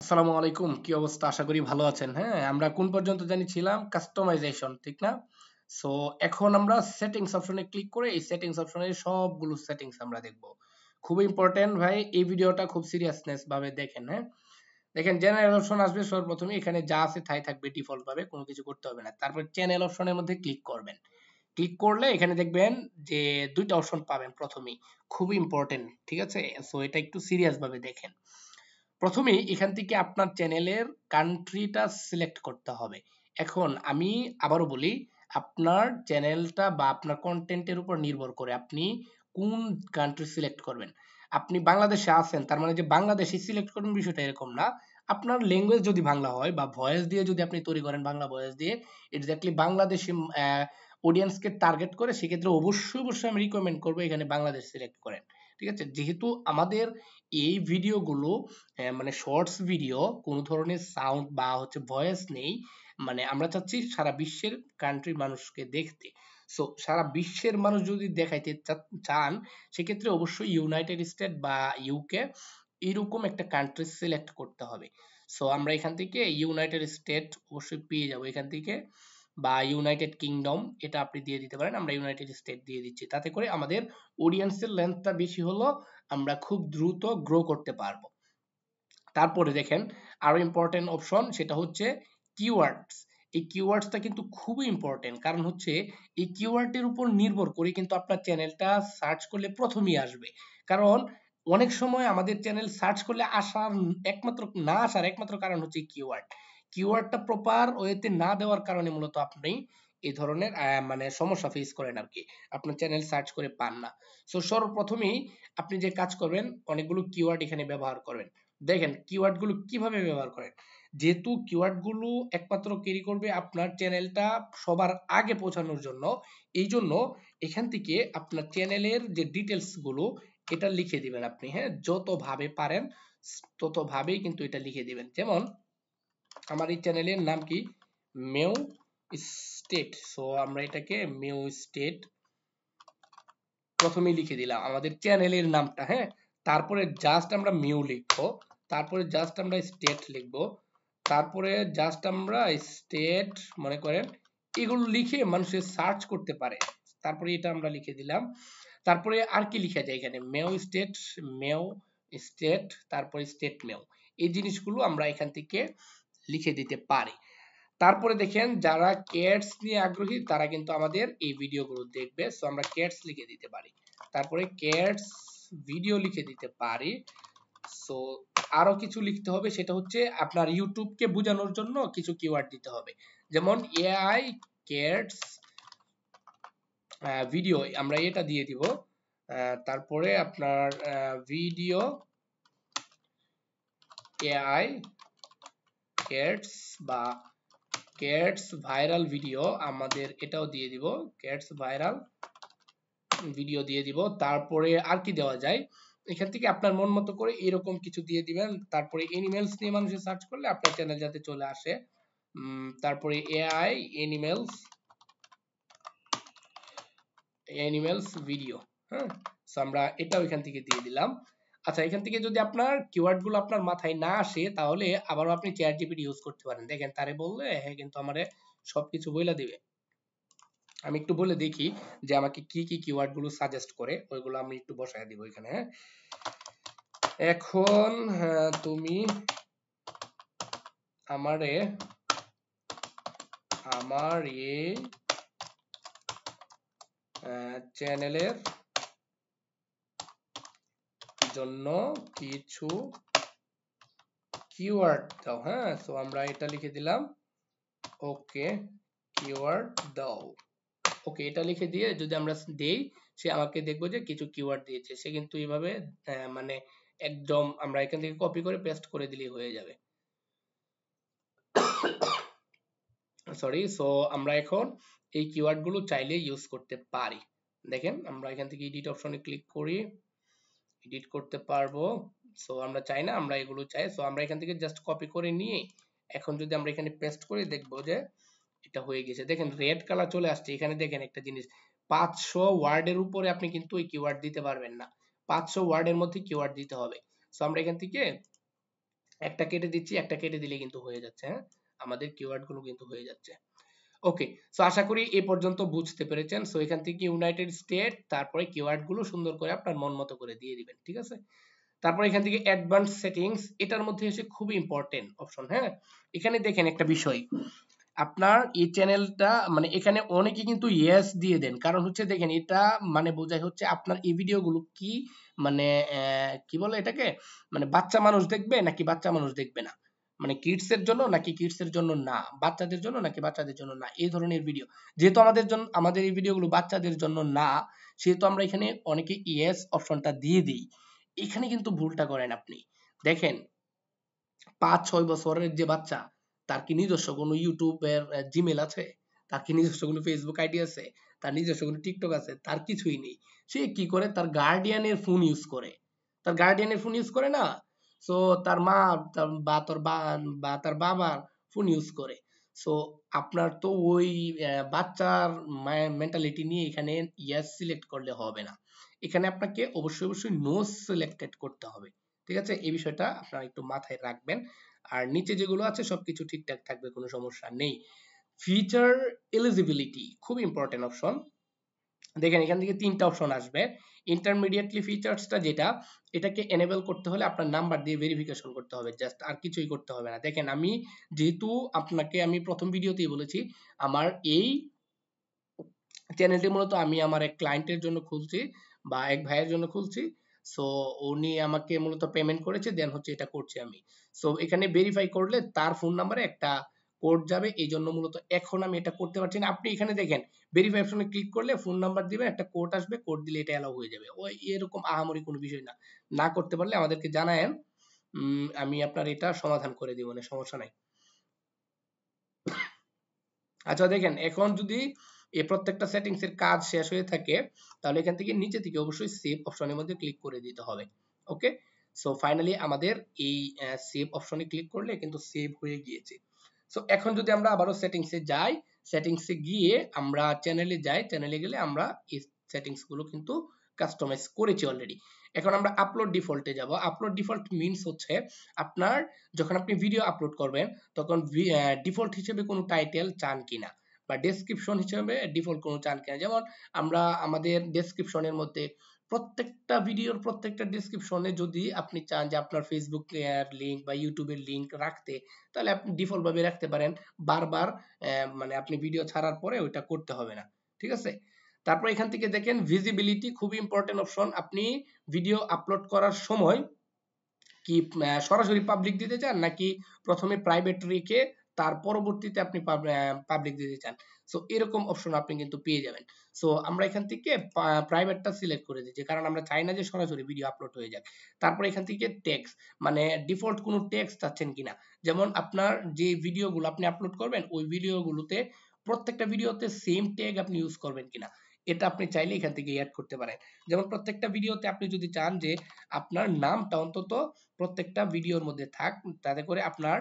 আসসালামু আলাইকুম, কি অবস্থা? আশা করি ভালো আছেন। হ্যাঁ, আমরা কোন পর্যন্ত জানিছিলাম? কাস্টমাইজেশন, ঠিক না? সো এখন আমরা সেটিংস অপশনে ক্লিক করে এই সেটিংস অপশনের সবগুলো সেটিংস আমরা দেখব। খুব ইম্পর্টেন্ট ভাই, এই ভিডিওটা খুব সিরিয়াসনেস ভাবে দেখেন। হ্যাঁ, দেখেন জেনারেল অপশন আসবে সর্বপ্রথমে, এখানে যা আছে তাই থাকবে ডিফল্ট ভাবে, কোনো কিছু করতে হবে না। তারপর চ্যানেল অপশনের মধ্যে ক্লিক করবেন। ক্লিক করলে এখানে দেখবেন যে দুইটা অপশন পাবেন প্রথমেই, খুব ইম্পর্টেন্ট, ঠিক আছে? সো এটা একটু সিরিয়াস ভাবে দেখেন। প্রথমেই এখান থেকে আপনার চ্যানেলের কান্ট্রিটা সিলেক্ট করতে হবে। এখন আমি আবারও বলি, আপনার চ্যানেলটা বা আপনার কন্টেন্টের উপর নির্ভর করে আপনি কোন কান্ট্রি সিলেক্ট করবেন। আপনি বাংলাদেশে আছেন, তার মানে যে বাংলাদেশি সিলেক্ট করবেন বিষয়টা এরকম না। আপনার ল্যাঙ্গুয়েজ যদি বাংলা হয় বা ভয়েস দিয়ে যদি আপনি তৈরি করেন, বাংলা ভয়েস দিয়ে এক্স্যাক্টলি বাংলাদেশি অডিয়েন্সকে টার্গেট করে, সেক্ষেত্রে অবশ্যই আমি রিকমেন্ড করবো এখানে বাংলাদেশ সিলেক্ট করেন। ঠিক আছে, যেহেতু আমাদের এই ভিডিওগুলো মানে শর্টস ভিডিও, কোনো ধরনের সাউন্ড বা হচ্ছে ভয়েস নেই, মানে আমরা চাচ্ছি সারা বিশ্বের কান্ট্রির মানুষকে দেখতে। সো সারা বিশ্বের মানুষ যদি দেখাইতে চান, সেক্ষেত্রে অবশ্যই ইউনাইটেড স্টেট বা ইউকে এরকম একটা কান্ট্রি সিলেক্ট করতে হবে। সো আমরা এখান থেকে ইউনাইটেড স্টেট অবশ্যই পেয়ে যাব এখান থেকে, বা ইউনাইটেড কিংডম এটা আপনি দিয়ে দিতে পারেন। আমরা ইউনাইটেড স্টেট দিয়ে দিচ্ছি, তাতে করে আমাদের অডিয়েন্সের লেন্থটা বেশি হলো, আমরা খুব দ্রুত গ্রো করতে পারবো। তারপরে দেখেন আরো ইম্পর্টেন্ট অপশন, সেটা হচ্ছে কিওয়ার্ডস। এই কিওয়ার্ডসটা কিন্তু খুবই ইম্পর্টেন্ট, কারণ হচ্ছে এই কিওয়ার্ডের উপর নির্ভর করে কিন্তু আপনার চ্যানেলটা সার্চ করলে প্রথমেই আসবে। কারণ অনেক সময় আমাদের চ্যানেল সার্চ করলে আসার একমাত্র কারণ হচ্ছে কিওয়ার্ড। কিওয়ার্ডটা প্রপার ওয়েতে না দেওয়ার কারণে মূলত আপনি এই ধরনের মানে সমস্যা ফেস করেন আর কি, আপনার চ্যানেল সার্চ করে পান না। সো সর্বপ্রথমেই আপনি যে কাজ করবেন, অনেকগুলো কিওয়ার্ড এখানে ব্যবহার করবেন। দেখেন কিওয়ার্ড গুলো কিভাবে ব্যবহার করেন। যেহেতু কিওয়ার্ড গুলো একমাত্র ক্যারি করবে আপনার চ্যানেলটা সবার আগে পৌঁছানোর জন্য, এই জন্য এখান থেকে আপনার চ্যানেলের যে ডিটেলস গুলো এটা লিখে দিবেন আপনি। হ্যাঁ, যত ভাবে পারেন তত ভাবেই কিন্তু এটা লিখে দিবেন। যেমন আমার এই চ্যানেলের নাম কি, মেও স্টেট। সো আমরা এটাকে মেও স্টেট প্রথমেই লিখে দিলাম আমাদের চ্যানেলের নামটা। হ্যাঁ, তারপরে জাস্ট আমরা মিউ লিখবো, তারপরে জাস্ট আমরা স্টেট লিখবো, তারপরে জাস্ট আমরা স্টেট মনে করেন এগুলো লিখে মানুষের সার্চ করতে পারে। তারপরে এটা আমরা লিখে দিলাম। তারপরে আর কি লিখা যায় এখানে, মেও স্টেট, তারপরে স্টেট মেও, এই জিনিসগুলো আমরা এখান থেকে লিখে দিতে পারি। তারপরে দেখেন যারা ক্যাটস নিয়ে আগ্রহী তারা কিন্তু আমাদের এই ভিডিওগুলো দেখবে। সো আমরা ক্যাটস লিখে দিতে পারি, তারপরে ক্যাটস ভিডিও লিখে দিতে পারি। সো আরো কিছু লিখতে হবে, সেটা হচ্ছে আপনার ইউটিউবকে বোঝানোর জন্য কিছু কিওয়ার্ড দিতে হবে। যেমন এআই ক্যাটস ভিডিও, আমরা এটা দিয়ে দিব। তারপরে আপনার ভিডিও এআই ক্যাটস বা ক্যাটস ভাইরাল ভিডিও, আমাদের এটাও দিয়ে দিব, ক্যাটস ভাইরাল ভিডিও দিয়ে দিব। তারপরে আর কি দেওয়া যায়, এখান থেকে আপনার মন মতো করে এরকম কিছু দিয়ে দিবেন। তারপরে এনিমেলস নিয়ে মানুষের সার্চ করলে আপনার চ্যানেল যাতে চলে আসে। তারপরে এআই এনিমেলস ভিডিও। হ্যাঁ, সো আমরা এটাও এখান থেকে দিয়ে দিলাম। আচ্ছা, এখান থেকে যদি আপনার কিওয়ার্ড গুলো আপনার মাথায় না আসে, তাহলে আবারও আপনি চ্যাট জিপিটি ইউজ করতে পারেন। দেখেন তারে বললে হ্যাঁ কিন্তু আমারে সবকিছু বইলা দিবে। আমি একটু বলে দেখি যে আমাকে কি কি কিওয়ার্ড গুলো সাজেস্ট করে, ওইগুলো আমি একটু বসায় দিব এখানে। হ্যাঁ, এখন তুমি আমারে আমার এই চ্যানেলের জন্য কিছু কিওয়ার্ড দাও। হ্যাঁ, সো আমরা এটা লিখে দিলাম, ওকে কিওয়ার্ড দাও। ওকে, এটা লিখে দিয়ে যদি আমরা দেই, সে আমাকে দেখবো যে কিছু কিওয়ার্ড দিয়েছে। সে কিন্তু এইভাবে মানে একদম আমরা এখান থেকে কপি করে পেস্ট করে দিলেই হয়ে যাবে। সরি, সো আমরা এখন এই কিওয়ার্ড গুলো চাইলে ইউজ করতে পারি। দেখেন আমরা এখান থেকে এডিট অপশনে ক্লিক করি, এডিট করতে পারবো। সো আমরা চাই না, আমরা এগুলো চাই। সো আমরা এখান থেকে জাস্ট কপি করে নিয়ে এখন যদি আমরা এখানে পেস্ট করি, দেখবো যে এটা হয়ে গেছে। দেখেন রেড কালার চলে আসছে। এখানে দেখেন একটা জিনিস, 500 ওয়ার্ডের উপরে আপনি কিন্তু ওই কিওয়ার্ড দিতে পারবেন না। 500 ওয়ার্ডের মধ্যে কিওয়ার্ড দিতে হবে। সো আমরা এখান থেকে একটা কেটে দিচ্ছি, একটা কেটে দিলে কিন্তু হয়ে যাচ্ছে। হ্যাঁ, আমাদের কিওয়ার্ড গুলো কিন্তু হয়ে যাচ্ছে। ওকে, সো আশা করি এই পর্যন্ত বুঝতে পেরেছেন। সো এখান থেকে ইউনাইটেড স্টেট, তারপরে কিওয়ার্ড গুলো সুন্দর করে আপনার মন মতো করে দিয়ে দিবেন, ঠিক আছে। তারপর এখান থেকে অ্যাডভান্স সেটিংস, এটার মধ্যে এসে খুবই ইম্পর্টেন্ট অপশন। হ্যাঁ, এখানে দেখেন একটা বিষয়, আপনার এই চ্যানেলটা মানে এখানে অনেকে কিন্তু ইয়েস দিয়ে দেন, কারণ হচ্ছে দেখেন এটা মানে বোঝায় হচ্ছে আপনার এই ভিডিওগুলো কি মানে কি বলে এটাকে, মানে বাচ্চা মানুষ দেখবে নাকি বাচ্চা মানুষ দেখবে না, মানে কিডস এর জন্য নাকি কিডস এর জন্য না, বাচ্চাদের জন্য নাকি বাচ্চাদের জন্য না, এই ধরনের ভিডিও। যেহেতু আমাদের এই ভিডিওগুলো বাচ্চাদের জন্য না, সেহেতু আমরা এখানে অনেকে ইয়েস অপশনটা দিয়ে দিই। এখানে কিন্তু ভুলটা করেন আপনি। দেখেন 5-6 বছরের যে বাচ্চা, তার কি নিজস্ব কোনো ইউটিউবের জিমেল আছে, তার কি নিজস্ব কোনো ফেসবুক আইডি আছে, তার নিজস্ব কোনো টিকটক আছে, তার কিছুই নেই। সে কি করে, তার গার্ডিয়ানের ফোন ইউজ করে, তার গার্ডিয়ানের ফোন ইউজ করে না। সো তার মা বা বা তার বাবার ফোন ইউজ করে। সো আপনার তো ওই বাচ্চার মেন্টালিটি নিয়ে এখানে ইয়েস সিলেক্ট করলে হবে না, এখানে আপনাকে অবশ্যই অবশ্যই নো সিলেক্টেড করতে হবে। ঠিক আছে, এই বিষয়টা আপনারা একটু মাথায় রাখবেন। আর নিচে যেগুলো আছে সবকিছু ঠিকঠাক থাকবে, কোনো সমস্যা নেই। ফিচার এলিজিবিলিটি খুব ইম্পর্টেন্ট অপশন। দেখেন এখান থেকে 3টা অপশন আসবে। ইন্টারমিডিয়েটলি ফিচার্সটা যেটা, এটাকে এনেবল করতে হলে আপনার নাম্বার দিয়ে ভেরিফিকেশন করতে হবে, জাস্ট আর কিছুই করতে হবে না। দেখেন আমি যেহেতু আপনাকে আমি প্রথম ভিডিওতেই বলেছি, আমার এই চ্যানেলটি মূলত আমি আমার এক ক্লায়েন্টের জন্য খুলছি বা এক ভাইয়ের জন্য খুলছি। সো উনি আমাকে মূলত পেমেন্ট করেছে, দেন হচ্ছে এটা করছি আমি। সো এখানে ভেরিফাই করলে তার ফোন নাম্বারে একটা কোড যাবে, এই জন্য মূলত এখন আমি এটা করতে পারছি না। আপনি এখানে দেখেন ভেরিফাই অপশনে ক্লিক করলে ফোন নাম্বার দিবেন, একটা কোড আসবে, কোড দিলে এটা অ্যালাউ হয়ে যাবে। ওই এরকম আহামরি কোনো বিষয় না। না করতে পারলে আমাদেরকে জানায়েন, আমি আপনার এটা সমাধান করে দিব, না সমস্যা নাই। আচ্ছা দেখেন এখন যদি এই প্রত্যেকটা সেটিংস এর কাজ শেষ হয়ে থাকে, তাহলে এখান থেকে নিচে থেকে অবশ্যই সেভ অপশনের মধ্যে ক্লিক করে দিতে হবে। ওকে, সো ফাইনালি আমাদের এই সেভ অপশনে ক্লিক করলে কিন্তু সেভ হয়ে গিয়েছে। সো এখন যদি আমরা আবারও সেটিংসে যাই, সেটিংসে গিয়ে আমরা চ্যানেলে যাই, চ্যানেলে গেলে আমরা এই সেটিংস গুলো কিন্তু কাস্টমাইজ করেছি অলরেডি। এখন আমরা আপলোড ডিফল্টে যাব। আপলোড ডিফল্ট মিন্স হচ্ছে আপনার যখন আপনি ভিডিও আপলোড করবেন, তখন ডিফল্ট হিসেবে কোনো টাইটেল চান কিনা বা ডেসক্রিপশন হিসেবে ডিফল্ট কোনো চান কিনা। যেমন আমরা আমাদের ডেসক্রিপশনের মধ্যে প্রত্যেকটা ভিডিওর প্রত্যেকটা ডেসক্রিপশনে যদি আপনি চান যে আপনার ফেসবুক লিংক বা ইউটিউবের লিংক রাখতে, তাহলে আপনি ডিফল্ট ভাবে রাখতে পারেন। বারবার মানে আপনি ভিডিও ছাড়ার পরে ওইটা করতে হবে না, ঠিক আছে। তারপর এখান থেকে দেখেন ভিজিবিলিটি খুবই ইম্পর্টেন্ট অপশন। আপনি ভিডিও আপলোড করার সময় কি সরাসরি পাবলিক দিতে চান নাকি প্রথমে প্রাইভেট রেখে তার পরবর্তীতে আপনি পাবলিক দিতে চান। সো এরকম অপশন আপনি কিন্তু পেয়ে যাবেন। সো আমরা এখান থেকে প্রাইভেটটা সিলেক্ট করে দিচ্ছি, কারণ আমরা চাই না যে সরাসরি ভিডিও আপলোড হয়ে যাক। তারপর এখান থেকে টেক্সট, মানে ডিফল্ট কোনো টেক্সট চাচ্ছেন কিনা। যেমন আপনার যে ভিডিওগুলো আপনি আপলোড করবেন, ওই ভিডিওগুলোতে প্রত্যেকটা ভিডিওতে সেম ট্যাগ আপনি ইউজ করবেন কিনা, এটা আপনি চাইলে এখান থেকে অ্যাড করতে পারেন। যেমন প্রত্যেকটা ভিডিওতে আপনি যদি চান যে আপনার নামটা অন্তত প্রত্যেকটা ভিডিওর মধ্যে থাক, তাতে করে আপনার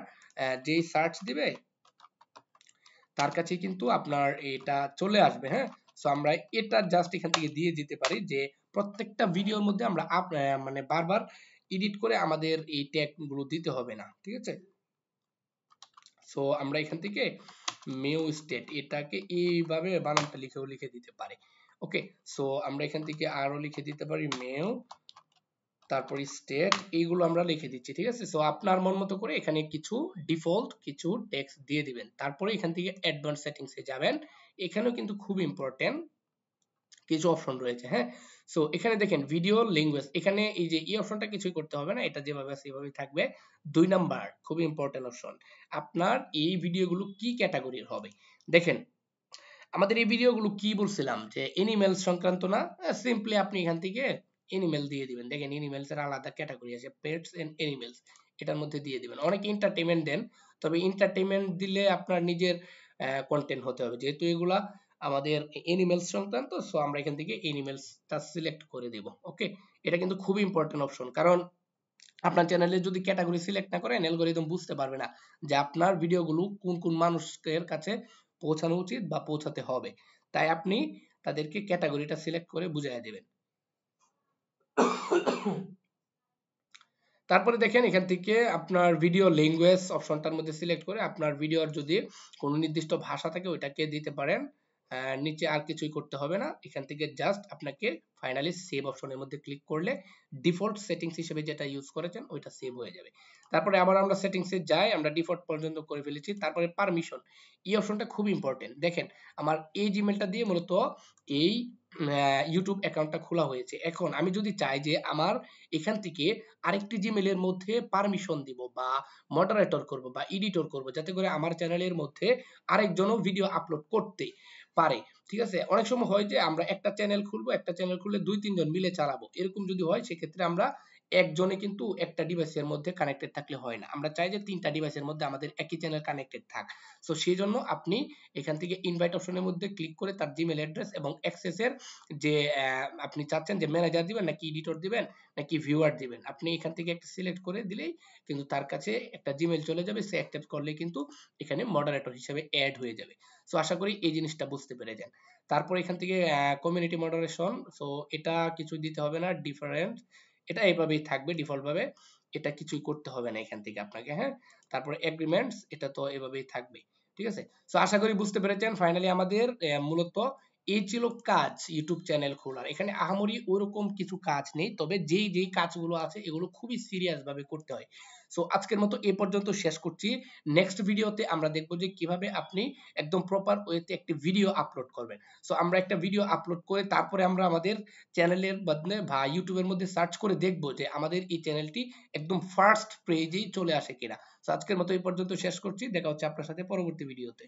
যেই সার্চ দিবে তার কাছে কিন্তু আপনার এটা চলে আসবে। হ্যাঁ, সো আমরা এটা জাস্ট এখান থেকে দিয়ে দিতে পারি যে প্রত্যেকটা ভিডিওর মধ্যে আমরা মানে বারবার এডিট করে আমাদের এই ট্যাগ গুলো দিতে হবে না, ঠিক আছে। সো আমরা এখান থেকে মেও স্টেট এটাকে এইভাবে বানানটা লিখেও লিখে দিতে পারি। ওকে, সো আমরা এখান থেকে আরো লিখে দিতে পারি মেও, তারপর স্টেট, এইগুলো আমরা লিখে দিচ্ছি, ঠিক আছে। সো আপনার মন মতো করে এখানে কিছু ডিফল্ট কিছু টেক্সট দিয়ে দিবেন, তারপরে এখান থেকে অ্যাডভান্স সেটিংস এ যাবেন। এখানেও কিন্তু খুব ইম্পর্টেন্ট কিছু অপশন রয়েছে। হ্যাঁ, সো এখানে দেখেন ভিডিও ল্যাঙ্গুয়েজ, এখানে এই যে এই অপশনটা কিছুই করতে হবে না, এটা যেভাবে আছে সেভাবেই থাকবে। 2 নাম্বার খুব ইম্পর্টেন্ট অপশন, আপনার এই ভিডিওগুলো কি ক্যাটাগরির হবে। দেখেন আমাদের এই ভিডিওগুলো কি বলছিলাম যে এনিমেলস সংক্রান্ত না, সিম্পলি আপনি এখান থেকে এনিমেল দিয়ে দিবেন। দেখেন এনিমেলস এর আলাদা ক্যাটাগরি আছে, পেটস এন্ড এনিমেলস, এটার মধ্যে দিয়ে দিবেন। অনেকে এন্টারটেইনমেন্ট দেন, তবে এন্টারটেইনমেন্ট দিলে আপনার নিজের কন্টেন্ট হতে হবে, যেহেতু এগুলা আমাদের এনিমেলস সংক্রান্ত। সো আমরা এখান থেকে এনিমেলসটা সিলেক্ট করে দেব। ওকে, এটা কিন্তু খুবই ইম্পর্টেন্ট অপশন, কারণ আপনার চ্যানেলে যদি ক্যাটাগরি সিলেক্ট না করেন, অ্যালগরিদম বুঝতে পারবে না যে আপনার ভিডিওগুলো কোন কোন মানুষের কাছে পৌঁছানো উচিত বা পৌঁছাতে হবে। তাই আপনি তাদেরকে ক্যাটাগরিটা সিলেক্ট করে বুঝাইয়া দেবেন। তারপরে দেখেন এখান থেকে আপনার ভিডিও ল্যাঙ্গুয়েজ অপশনটার মধ্যে সিলেক্ট করে আপনার ভিডিওর যদি কোনো নির্দিষ্ট ভাষা থাকে ওইটাকে দিতে পারেন। নিচে আর কিছুই করতে হবে না, এখান থেকে জাস্ট আপনাকে ফাইনালি সেভ অপশনের মধ্যে ক্লিক করলে ডিফল্ট সেটিংস হিসেবে যেটা ইউজ করেছেন ওইটা সেভ হয়ে যাবে। তারপরে আবার আমরা সেটিংসে যাই, আমরা ডিফল্ট পর্যন্ত করে ফেলেছি। তারপরে পারমিশন, এই অপশনটা খুব ইম্পর্টেন্ট। দেখেন আমার এই জিমেলটা দিয়ে মূলত এই ইউটিউব অ্যাকাউন্টটা খোলা হয়েছে। এখন আমি যদি চাই যে আমার এখান থেকে আরেকটি জিমেলের মধ্যে পারমিশন দিব বা মডারেটর করব বা এডিটর করব, যাতে করে আমার চ্যানেলের মধ্যে আরেকজনও ভিডিও আপলোড করতে পারে। ঠিক আছে, অনেক সময় হয় যে আমরা একটা চ্যানেল খুলবো, একটা চ্যানেল খুললে 2-3 জন মিলে চালাবো, এরকম যদি হয় সেক্ষেত্রে আমরা একজনে কিন্তু একটা ডিভাইসের মধ্যে কানেক্টেড থাকলে হয় না, আমরা চাই যে 3টা ডিভাইসের মধ্যে আমাদের একই চ্যানেল কানেক্টেড থাক। সো সেই জন্য আপনি এখান থেকে ইনভাইট অপশনের মধ্যে ক্লিক করে তার জিমেল অ্যাড্রেস এবং অ্যাক্সেসের যে আপনি চাচ্ছেন যে ম্যানেজার দিবেন নাকি এডিটর দিবেন নাকি ভিউয়ার দিবেন, আপনি এখান থেকে একটা সিলেক্ট করে দিলেই কিন্তু তার কাছে একটা জিমেল চলে যাবে, সে অ্যাকসেপ্ট করলে কিন্তু এখানে মডারেটর হিসেবে অ্যাড হয়ে যাবে। সো আশা করি এই জিনিসটা বুঝতে পেরেছেন। তারপর এখান থেকে কমিউনিটি মডারেশন, সো এটা কিছু দিতে হবে না, ডিফারেন্ট এটা এইভাবেই থাকবে ডিফল্ট ভাবে, এটা কিছুই করতে হবে না এখান থেকে আপনাকে। হ্যাঁ, তারপরে এগ্রিমেন্টস, এটা তো এভাবেই থাকবে। ঠিক আছে, সো আশা করি বুঝতে পেরেছেন। ফাইনালি আমাদের মূলত এই ছিল কাজ ইউটিউব চ্যানেল খোলার। এখানে আহামরি ওরকম কিছু কাজ নেই, তবে যেই যেই কাজগুলো আছে এগুলো খুবই সিরিয়াস ভাবে করতে হয়। সো আজকের মতো এ পর্যন্ত শেষ করছি। নেক্সট ভিডিওতে আমরা দেখব যে কিভাবে আপনি একদম প্রপার ওয়েতে একটি ভিডিও আপলোড করবেন। সো আমরা একটা ভিডিও আপলোড করে তারপরে আমরা আমাদের চ্যানেলের মধ্যে বা ইউটিউবের মধ্যে সার্চ করে দেখব যে আমাদের এই চ্যানেলটি একদম ফার্স্ট পেজেই চলে আসে কিনা। সো আজকের মতো এই পর্যন্ত শেষ করছি, দেখা হচ্ছে আপনার সাথে পরবর্তী ভিডিওতে।